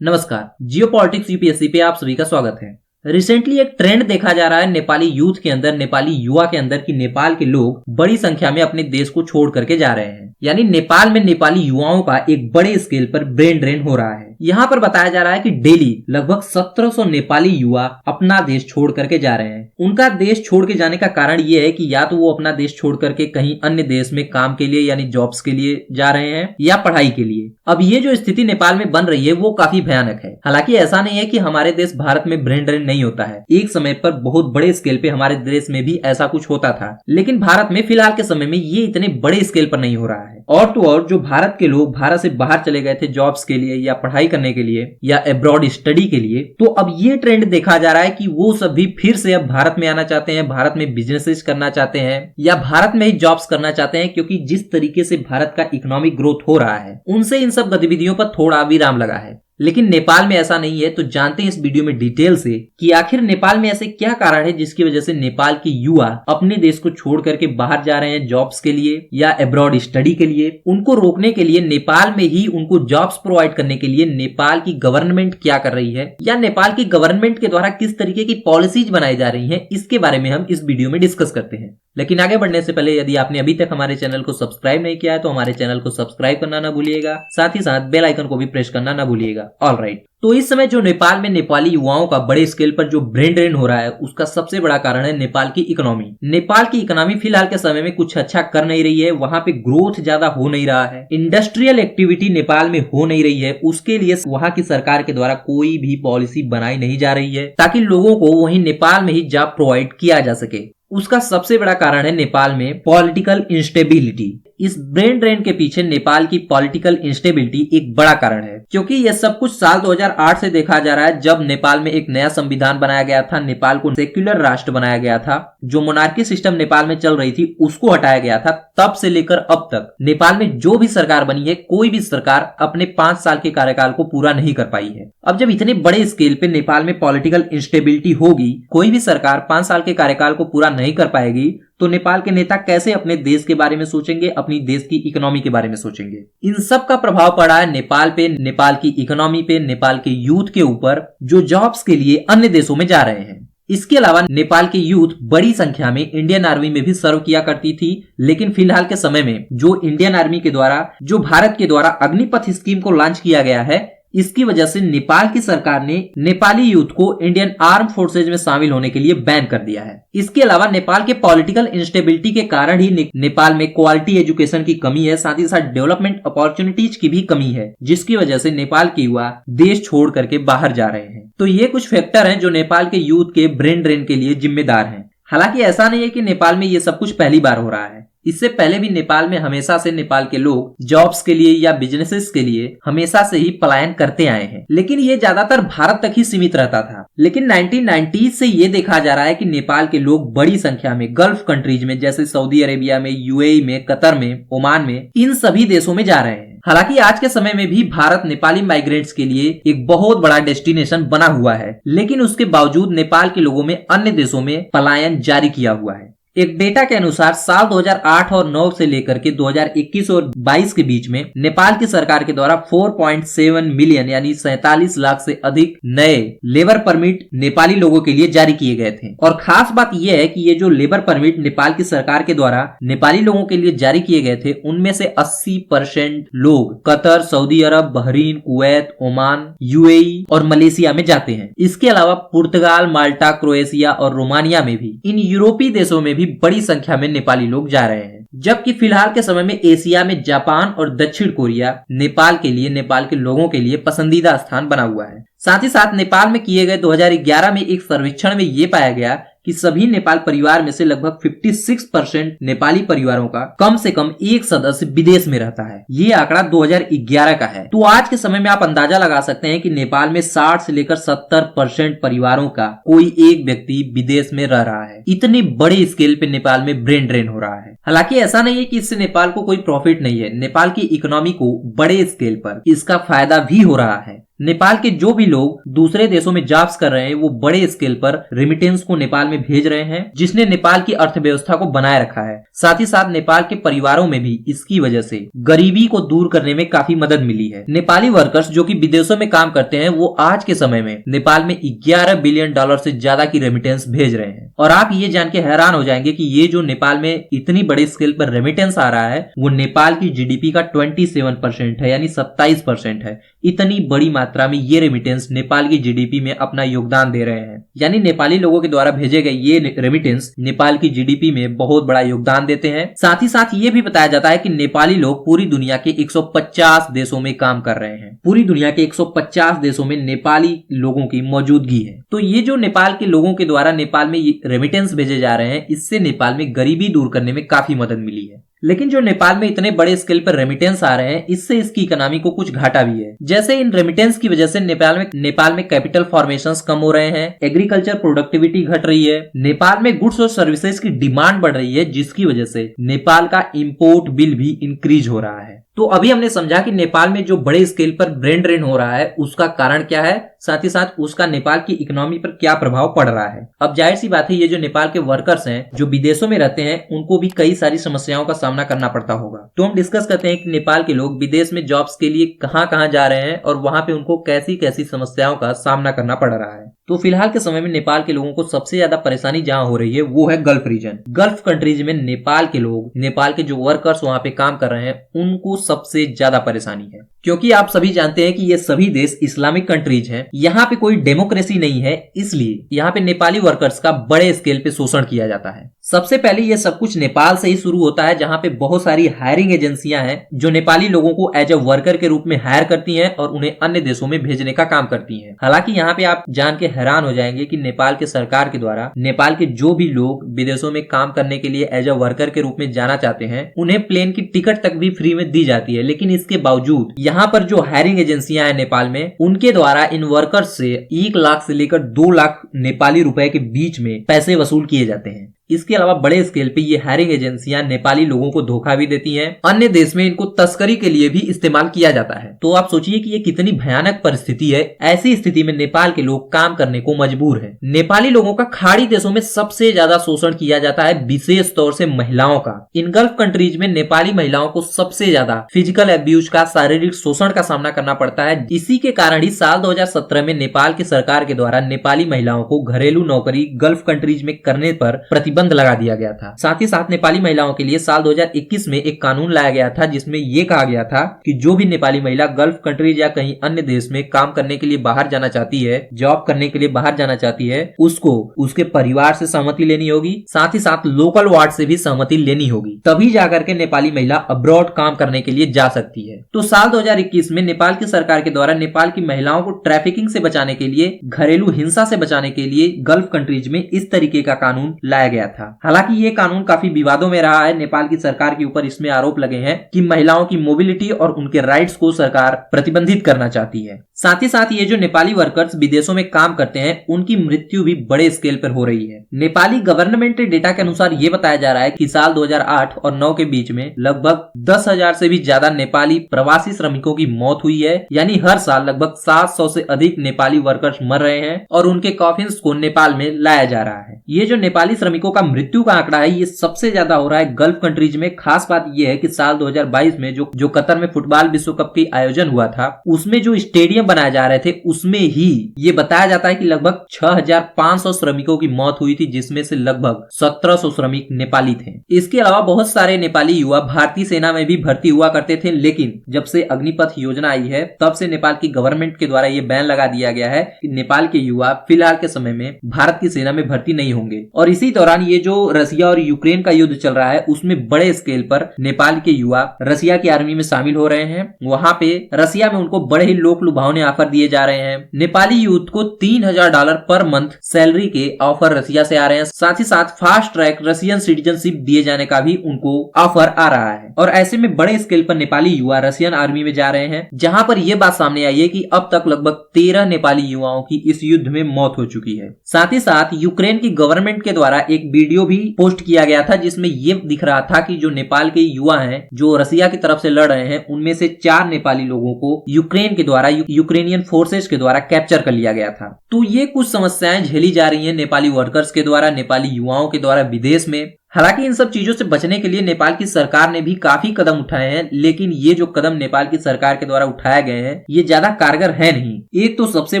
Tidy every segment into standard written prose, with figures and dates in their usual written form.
नमस्कार, जियो politics UPSC पे आप सभी का स्वागत है। रिसेंटली एक ट्रेंड देखा जा रहा है नेपाली यूथ के अंदर, नेपाली युवा के अंदर कि नेपाल के लोग बड़ी संख्या में अपने देश को छोड़ करके जा रहे हैं। यानी नेपाल में नेपाली युवाओं का एक बड़े स्केल पर ब्रेन ड्रेन हो रहा है। यहाँ पर बताया जा रहा है कि डेली लगभग 1700 नेपाली युवा अपना देश छोड़ करके जा रहे हैं। उनका देश छोड़ के जाने का कारण ये है कि या तो वो अपना देश छोड़ करके कहीं अन्य देश में काम के लिए यानी जॉब्स के लिए जा रहे हैं या पढ़ाई के लिए। अब ये जो स्थिति नेपाल में बन रही है वो काफी भयानक है। हालांकि ऐसा नहीं है कि हमारे देश भारत में ब्रेन ड्रेन नहीं होता है, एक समय पर बहुत बड़े स्केल पे हमारे देश में भी ऐसा कुछ होता था, लेकिन भारत में फिलहाल के समय में ये इतने बड़े स्केल पर नहीं हो रहा है। और तो और जो भारत के लोग भारत से बाहर चले गए थे जॉब्स के लिए या पढ़ाई करने के लिए या अब्रॉड स्टडी के लिए, तो अब ये ट्रेंड देखा जा रहा है कि वो सब भी फिर से अब भारत में आना चाहते हैं, भारत में बिजनेसेस करना चाहते हैं या भारत में ही जॉब्स करना चाहते हैं, क्योंकि जिस तरीके से भारत का इकोनॉमिक ग्रोथ हो रहा है उनसे इन सब गतिविधियों पर थोड़ा विराम लगा है। लेकिन नेपाल में ऐसा नहीं है। तो जानते हैं इस वीडियो में डिटेल से कि आखिर नेपाल में ऐसे क्या कारण है जिसकी वजह से नेपाल के युवा अपने देश को छोड़ करके बाहर जा रहे हैं जॉब्स के लिए या अब्रॉड स्टडी के लिए। उनको रोकने के लिए, नेपाल में ही उनको जॉब्स प्रोवाइड करने के लिए नेपाल की गवर्नमेंट क्या कर रही है या नेपाल की गवर्नमेंट के द्वारा किस तरीके की पॉलिसीज बनाई जा रही है, इसके बारे में हम इस वीडियो में डिस्कस करते हैं। लेकिन आगे बढ़ने से पहले यदि आपने अभी तक हमारे चैनल को सब्सक्राइब नहीं किया है तो हमारे चैनल को सब्सक्राइब करना ना भूलिएगा, साथ ही साथ बेल आइकन को भी प्रेस करना ना भूलिएगा। ऑलराइट, तो इस समय जो नेपाल में नेपाली युवाओं का बड़े स्केल पर जो ब्रेन ड्रेन हो रहा है उसका सबसे बड़ा कारण है नेपाल की इकोनॉमी। नेपाल की इकोनॉमी फिलहाल के समय में कुछ अच्छा कर नहीं रही है, वहां पे ग्रोथ ज्यादा हो नहीं रहा है, इंडस्ट्रियल एक्टिविटी नेपाल में हो नहीं रही है। उसके लिए वहां की सरकार के द्वारा कोई भी पॉलिसी बनाई नहीं जा रही है ताकि लोगों को वहीं नेपाल में ही जॉब प्रोवाइड किया जा सके। उसका सबसे बड़ा कारण है नेपाल में पॉलिटिकल इंस्टेबिलिटी। इस ब्रेन ड्रेन के पीछे नेपाल की पॉलिटिकल इंस्टेबिलिटी एक बड़ा कारण है, क्योंकि यह सब कुछ साल 2008 से देखा जा रहा है, जब नेपाल में एक नया संविधान बनाया गया था, नेपाल को सेक्युलर राष्ट्र बनाया गया था, जो मोनार्की सिस्टम नेपाल में चल रही थी उसको हटाया गया था। तब से लेकर अब तक नेपाल में जो भी सरकार बनी है, कोई भी सरकार अपने 5 साल के कार्यकाल को पूरा नहीं कर पाई है। अब जब इतने बड़े स्केल पे नेपाल में पॉलिटिकल इंस्टेबिलिटी होगी, कोई भी सरकार 5 साल के कार्यकाल को पूरा नहीं कर पाएगी, तो नेपाल के नेता कैसे अपने देश के बारे में सोचेंगे, अपनी देश की इकोनॉमी के बारे में सोचेंगे। इन सब का प्रभाव पड़ा है नेपाल पे, नेपाल की इकोनॉमी पे, नेपाल के यूथ के ऊपर जो जॉब्स के लिए अन्य देशों में जा रहे हैं। इसके अलावा नेपाल के यूथ बड़ी संख्या में इंडियन आर्मी में भी सर्व किया करती थी, लेकिन फिलहाल के समय में जो इंडियन आर्मी के द्वारा, जो भारत के द्वारा अग्निपथ स्कीम को लॉन्च किया गया है, इसकी वजह से नेपाल की सरकार ने नेपाली यूथ को इंडियन आर्म फोर्सेज में शामिल होने के लिए बैन कर दिया है। इसके अलावा नेपाल के पॉलिटिकल इंस्टेबिलिटी के कारण ही नेपाल में क्वालिटी एजुकेशन की कमी है, साथ ही साथ डेवलपमेंट अपॉर्चुनिटीज की भी कमी है, जिसकी वजह से नेपाल के युवा देश छोड़ करके बाहर जा रहे हैं। तो ये कुछ फैक्टर हैं जो नेपाल के यूथ के ब्रेन ड्रेन के लिए जिम्मेदार हैं। हालांकि ऐसा नहीं है कि नेपाल में ये सब कुछ पहली बार हो रहा है। इससे पहले भी नेपाल में हमेशा से नेपाल के लोग जॉब्स के लिए या बिजनेसेस के लिए हमेशा से ही पलायन करते आए हैं, लेकिन ये ज्यादातर भारत तक ही सीमित रहता था। लेकिन 1990 से ये देखा जा रहा है कि नेपाल के लोग बड़ी संख्या में गल्फ कंट्रीज में, जैसे सऊदी अरेबिया में, यूएई में, कतर में, ओमान में, इन सभी देशों में जा रहे हैं। हालांकि आज के समय में भी भारत नेपाली माइग्रेंट्स के लिए एक बहुत बड़ा डेस्टिनेशन बना हुआ है, लेकिन उसके बावजूद नेपाल के लोगों में अन्य देशों में पलायन जारी किया हुआ है। एक डेटा के अनुसार साल 2008 और 9 से लेकर के 2021 और 22 के बीच में नेपाल की सरकार के द्वारा 4.7 मिलियन यानी 47 लाख से अधिक नए लेबर परमिट नेपाली लोगों के लिए जारी किए गए थे। और खास बात यह है कि ये जो लेबर परमिट नेपाल की सरकार के द्वारा नेपाली लोगों के लिए जारी किए गए थे, उनमें से 80% लोग कतर, सऊदी अरब, बहरीन, कुवैत, ओमान, यूएई और मलेशिया में जाते हैं। इसके अलावा पुर्तगाल, माल्टा, क्रोएशिया और रोमानिया में भी, इन यूरोपीय देशों में भी बड़ी संख्या में नेपाली लोग जा रहे हैं। जबकि फिलहाल के समय में एशिया में जापान और दक्षिण कोरिया नेपाल के लिए, नेपाल के लोगों के लिए पसंदीदा स्थान बना हुआ है। साथ ही साथ नेपाल में किए गए 2011 में एक सर्वेक्षण में ये पाया गया कि सभी नेपाल परिवार में से लगभग 56% नेपाली परिवारों का कम से कम एक सदस्य विदेश में रहता है। ये आंकड़ा 2011 का है। तो आज के समय में आप अंदाजा लगा सकते हैं कि नेपाल में 60 से लेकर 70% परिवारों का कोई एक व्यक्ति विदेश में रह रहा है। इतने बड़े स्केल पे नेपाल में ब्रेन ड्रेन हो रहा है। हालांकि ऐसा नहीं है कि इससे नेपाल को कोई प्रॉफिट नहीं है। नेपाल की इकोनॉमी को बड़े स्केल पर इसका फायदा भी हो रहा है। नेपाल के जो भी लोग दूसरे देशों में जॉब्स कर रहे हैं वो बड़े स्केल पर रेमिटेंस को नेपाल में भेज रहे हैं, जिसने नेपाल की अर्थव्यवस्था को बनाए रखा है। साथ ही साथ नेपाल के परिवारों में भी इसकी वजह से गरीबी को दूर करने में काफी मदद मिली है। नेपाली वर्कर्स जो कि विदेशों में काम करते हैं वो आज के समय में नेपाल में 11 बिलियन डॉलर से ज्यादा की रेमिटेंस भेज रहे हैं। और आप ये जान के हैरान हो जाएंगे कि ये जो नेपाल में इतनी बड़ी स्केल पर रेमिटेंस आ रहा है वो नेपाल की जीडीपी का 27% है, यानी 27% है। इतनी बड़ी मात्रा में ये रेमिटेंस नेपाल की जीडीपी में अपना योगदान दे रहे हैं, यानी नेपाली लोगों के द्वारा भेजे गए ये रेमिटेंस नेपाल की जीडीपी में बहुत बड़ा योगदान देते हैं। साथ ही साथ ये भी बताया जाता है कि नेपाली लोग पूरी दुनिया के 150 देशों में काम कर रहे हैं। पूरी दुनिया के 150 देशों में नेपाली लोगों की मौजूदगी है। तो ये जो नेपाल के लोगों के द्वारा नेपाल में रेमिटेंस भेजे जा रहे हैं, इससे नेपाल में गरीबी दूर करने में काफी मदद मिली है। लेकिन जो नेपाल में इतने बड़े स्केल पर रेमिटेंस आ रहे हैं, इससे इसकी इकोनॉमी को कुछ घाटा भी है। जैसे इन रेमिटेंस की वजह से नेपाल में कैपिटल फॉर्मेशंस कम हो रहे हैं, एग्रीकल्चर प्रोडक्टिविटी घट रही है, नेपाल में गुड्स और सर्विसेज की डिमांड बढ़ रही है, जिसकी वजह से नेपाल का इंपोर्ट बिल भी इंक्रीज हो रहा है। तो अभी हमने समझा कि नेपाल में जो बड़े स्केल पर ब्रेन ड्रेन हो रहा है उसका कारण क्या है, साथ ही साथ उसका नेपाल की इकोनॉमी पर क्या प्रभाव पड़ रहा है। अब जाहिर सी बात है, ये जो नेपाल के वर्कर्स हैं जो विदेशों में रहते हैं उनको भी कई सारी समस्याओं का सामना करना पड़ता होगा। तो हम डिस्कस करते हैं कि नेपाल के लोग विदेश में जॉब्स के लिए कहां कहां जा रहे हैं और वहां पे उनको कैसी कैसी समस्याओं का सामना करना पड़ रहा है। तो फिलहाल के समय में नेपाल के लोगों को सबसे ज्यादा परेशानी जहां हो रही है वो है गल्फ रीजन। गल्फ कंट्रीज में नेपाल के लोग, नेपाल के जो वर्कर्स वहां पे काम कर रहे हैं, उनको सबसे ज्यादा परेशानी है, क्योंकि आप सभी जानते हैं कि ये सभी देश इस्लामिक कंट्रीज हैं। यहाँ पे कोई डेमोक्रेसी नहीं है, इसलिए यहाँ पे नेपाली वर्कर्स का बड़े स्केल पे शोषण किया जाता है। सबसे पहले ये सब कुछ नेपाल से ही शुरू होता है, जहाँ पे बहुत सारी हायरिंग एजेंसियां हैं जो नेपाली लोगों को एज अ वर्कर के रूप में हायर करती हैं और उन्हें अन्य देशों में भेजने का काम करती हैं। हालांकि यहाँ पे आप जान के हैरान हो जाएंगे कि नेपाल के सरकार के द्वारा नेपाल के जो भी लोग विदेशों में काम करने के लिए एज अ वर्कर के रूप में जाना चाहते हैं, उन्हें प्लेन की टिकट तक भी फ्री में दी जाती है। लेकिन इसके बावजूद यहाँ पर जो हायरिंग एजेंसियां हैं नेपाल में, उनके द्वारा इन वर्कर्स से 1 लाख से लेकर 2 लाख नेपाली रुपए के बीच में पैसे वसूल किए जाते हैं। इसके अलावा बड़े स्केल पे ये हायरिंग एजेंसियां नेपाली लोगों को धोखा भी देती हैं। अन्य देश में इनको तस्करी के लिए भी इस्तेमाल किया जाता है। तो आप सोचिए कि ये कितनी भयानक परिस्थिति है। ऐसी स्थिति में नेपाल के लोग काम करने को मजबूर हैं। नेपाली लोगों का खाड़ी देशों में सबसे ज्यादा शोषण किया जाता है, विशेष तौर से महिलाओं का। इन गल्फ कंट्रीज में नेपाली महिलाओं को सबसे ज्यादा फिजिकल एब्यूज का, शारीरिक शोषण का सामना करना पड़ता है। इसी के कारण ही साल 2017 में नेपाल की सरकार के द्वारा नेपाली महिलाओं को घरेलू नौकरी गल्फ कंट्रीज में करने पर प्रतिबंध लगा दिया गया था। साथ ही साथ नेपाली महिलाओं के लिए साल 2021 में एक कानून लाया गया था, जिसमें यह कहा गया था कि जो भी नेपाली महिला गल्फ कंट्रीज या कहीं अन्य देश में काम करने के लिए बाहर जाना चाहती है, जॉब करने के लिए बाहर जाना चाहती है, उसको उसके परिवार से सहमति लेनी होगी, साथ ही साथ लोकल वार्ड से भी सहमति लेनी होगी, तभी जाकर के नेपाली महिला अब्रॉड काम करने के लिए जा सकती है। तो साल 2021 में नेपाल की सरकार के द्वारा नेपाल की महिलाओं को ट्रैफिकिंग से बचाने के लिए, घरेलू हिंसा से बचाने के लिए गल्फ कंट्रीज में इस तरीके का कानून लाया गया था। हालांकि ये कानून काफी विवादों में रहा है। नेपाल की सरकार के ऊपर इसमें आरोप लगे हैं कि महिलाओं की मोबिलिटी और उनके राइट्स को सरकार प्रतिबंधित करना चाहती है। साथ ही साथ ये जो नेपाली वर्कर्स विदेशों में काम करते हैं, उनकी मृत्यु भी बड़े स्केल पर हो रही है। नेपाली गवर्नमेंट डेटा के अनुसार ये बताया जा रहा है कि साल 2008 और 9 के बीच में लगभग 10,000 से भी ज्यादा नेपाली प्रवासी श्रमिकों की मौत हुई है। यानी हर साल लगभग 700 से अधिक नेपाली वर्कर्स मर रहे हैं और उनके कॉफिन्स को नेपाल में लाया जा रहा है। ये जो नेपाली श्रमिकों का मृत्यु का आंकड़ा है, ये सबसे ज्यादा हो रहा है गल्फ कंट्रीज में। खास बात ये है कि साल 2022 में जो कतर में फुटबॉल विश्व कप की आयोजन हुआ था, उसमें जो स्टेडियम बनाए जा रहे थे, उसमें ही ये बताया जाता है कि लगभग 6,500 श्रमिकों की मौत हुई थी, जिसमें से लगभग 1,700 श्रमिक नेपाली थे। इसके अलावा बहुत सारे नेपाली युवा भारतीय सेना में भी भर्ती हुआ करते थे, लेकिन जब से अग्निपथ योजना आई है, तब से नेपाल की गवर्नमेंट के द्वारा ये बैन लगा दिया गया है कि नेपाल के युवा फिलहाल के समय में भारत की सेना में भर्ती नहीं होंगे। और इसी दौरान ये जो रसिया और यूक्रेन का युद्ध चल रहा है, उसमें बड़े स्केल पर नेपाल के युवा रसिया की आर्मी में शामिल हो रहे हैं। वहां पे रसिया में उनको बड़े ही लोक लुभावने ऑफर दिए जा रहे हैं। नेपाली यूथ को $3,000 पर मंथ सैलरी के ऑफर रसिया से आ रहे हैं। साथ ही साथ फास्ट ट्रैक रसियन सिटीजनशिप दिए जाने का भी उनको ऑफर आ रहा है। और ऐसे में बड़े स्केल पर नेपाली युवा रसियन आर्मी में जा रहे हैं, जहां पर यह बात सामने आई है कि अब तक लगभग 13 नेपाली युवाओं की इस युद्ध में मौत हो चुकी है। साथ ही साथ यूक्रेन की गवर्नमेंट के द्वारा एक वीडियो भी पोस्ट किया गया था जिसमें ये दिख रहा था कि जो नेपाल के युवा हैं जो रसिया की तरफ से लड़ रहे हैं उनमें से 4 नेपाली लोगों को यूक्रेन के द्वारा यूक्रेनियन फोर्सेस के द्वारा कैप्चर कर लिया गया था। तो ये कुछ समस्याएं झेली जा रही हैं नेपाली वर्कर्स के द्वारा, नेपाली युवाओं के द्वारा विदेश में। हालांकि इन सब चीजों से बचने के लिए नेपाल की सरकार ने भी काफी कदम उठाए हैं, लेकिन ये जो कदम नेपाल की सरकार के द्वारा उठाए गए हैं ये ज्यादा कारगर है नहीं। एक तो सबसे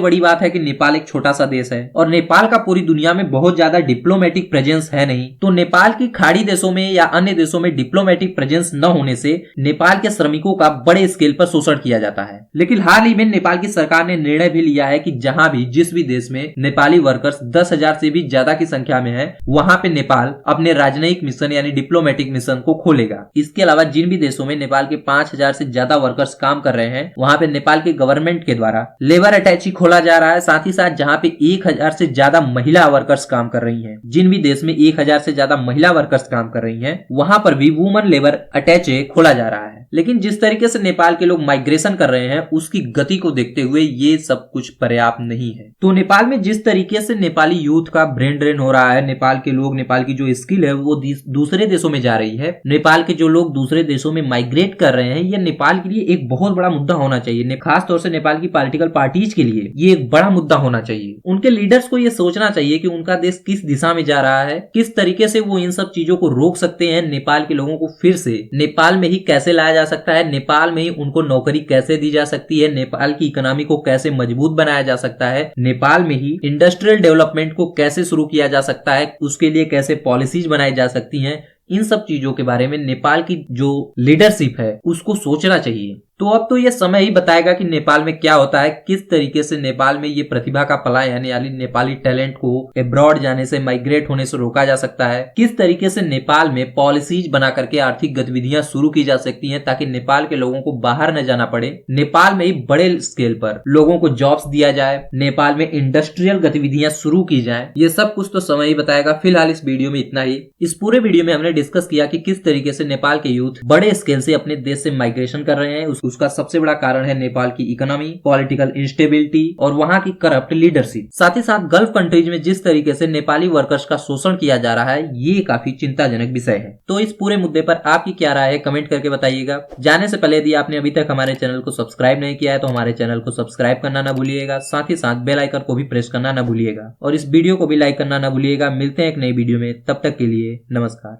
बड़ी बात है कि नेपाल एक छोटा सा देश है और नेपाल का पूरी दुनिया में बहुत ज्यादा डिप्लोमेटिक प्रेजेंस है नहीं। तो नेपाल की खाड़ी देशों में या अन्य देशों में डिप्लोमेटिक प्रेजेंस न होने से नेपाल के श्रमिकों का बड़े स्केल पर शोषण किया जाता है। लेकिन हाल ही में नेपाल की सरकार ने निर्णय भी लिया है कि जहां भी जिस भी देश में नेपाली वर्कर्स 10,000 से भी ज्यादा की संख्या में है वहां पे नेपाल अपने राजनयिक मिशन यानी डिप्लोमेटिक मिशन को खोलेगा। इसके अलावा जिन भी देशों में नेपाल के 5,000 से ज्यादा वर्कर्स काम कर रहे हैं वहां पे नेपाल के गवर्नमेंट के द्वारा लेबर अटैची खोला जा रहा है। साथ ही साथ जहां पे 1,000 से ज्यादा महिला वर्कर्स काम कर रही हैं, जिन भी देश में 1,000 से ज्यादा महिला वर्कर्स काम कर रही हैं वहां पर भी वुमन लेबर अटैचे खोला जा रहा है। लेकिन जिस तरीके से नेपाल के लोग माइग्रेशन कर रहे हैं उसकी गति को देखते हुए ये सब कुछ पर्याप्त नहीं है। तो नेपाल में जिस तरीके से नेपाली यूथ का ब्रेन ड्रेन हो रहा है, नेपाल के लोग, नेपाल की जो स्किल है वो दूसरे देशों में जा रही है, नेपाल के जो लोग दूसरे देशों में माइग्रेट कर रहे हैं, ये नेपाल के लिए एक बहुत बड़ा मुद्दा होना चाहिए। खास तौर से नेपाल की पॉलिटिकल पार्टीज के लिए ये एक बड़ा मुद्दा होना चाहिए। उनके लीडर्स को ये सोचना चाहिए कि उनका देश किस दिशा में जा रहा है, किस तरीके से वो इन सब चीजों को रोक सकते हैं। नेपाल के लोगों को फिर से नेपाल में ही कैसे लाया जा सकता है, नेपाल में ही उनको नौकरी कैसे दी जा सकती है, नेपाल की इकोनॉमी को कैसे मजबूत बनाया जा सकता है, नेपाल में ही इंडस्ट्रियल डेवलपमेंट को कैसे शुरू किया जा सकता है, उसके लिए कैसे पॉलिसीज बनाई जा सकती हैं। इन सब चीजों के बारे में नेपाल की जो लीडरशिप है उसको सोचना चाहिए। तो अब तो ये समय ही बताएगा कि नेपाल में क्या होता है, किस तरीके से नेपाल में ये प्रतिभा का पलायन यानी नेपाली टैलेंट को अब्रॉड जाने से, माइग्रेट होने से रोका जा सकता है, किस तरीके से नेपाल में पॉलिसीज बना करके आर्थिक गतिविधियां शुरू की जा सकती हैं ताकि नेपाल के लोगों को बाहर न जाना पड़े, नेपाल में ही बड़े स्केल पर लोगों को जॉब्स दिया जाए, नेपाल में इंडस्ट्रियल गतिविधियां शुरू की जाए। ये सब कुछ तो समय ही बताएगा। फिलहाल इस वीडियो में इतना ही। इस पूरे वीडियो में हमने डिस्कस किया कि किस तरीके से नेपाल के यूथ बड़े स्केल से अपने देश से माइग्रेशन कर रहे हैं। उसका सबसे बड़ा कारण है नेपाल की इकोनॉमी, पॉलिटिकल इंस्टेबिलिटी और वहां की करप्ट लीडरशिप। साथ ही साथ गल्फ कंट्रीज में जिस तरीके से नेपाली वर्कर्स का शोषण किया जा रहा है ये काफी चिंताजनक विषय है। तो इस पूरे मुद्दे पर आपकी क्या राय है कमेंट करके बताइएगा। जाने से पहले यदि आपने अभी तक हमारे चैनल को सब्सक्राइब नहीं किया है तो हमारे चैनल को सब्सक्राइब करना न भूलिएगा। साथ ही साथ बेल आइकन को भी प्रेस करना न भूलिएगा और इस वीडियो को भी लाइक करना न भूलिएगा। मिलते हैं एक नई वीडियो में, तब तक के लिए नमस्कार।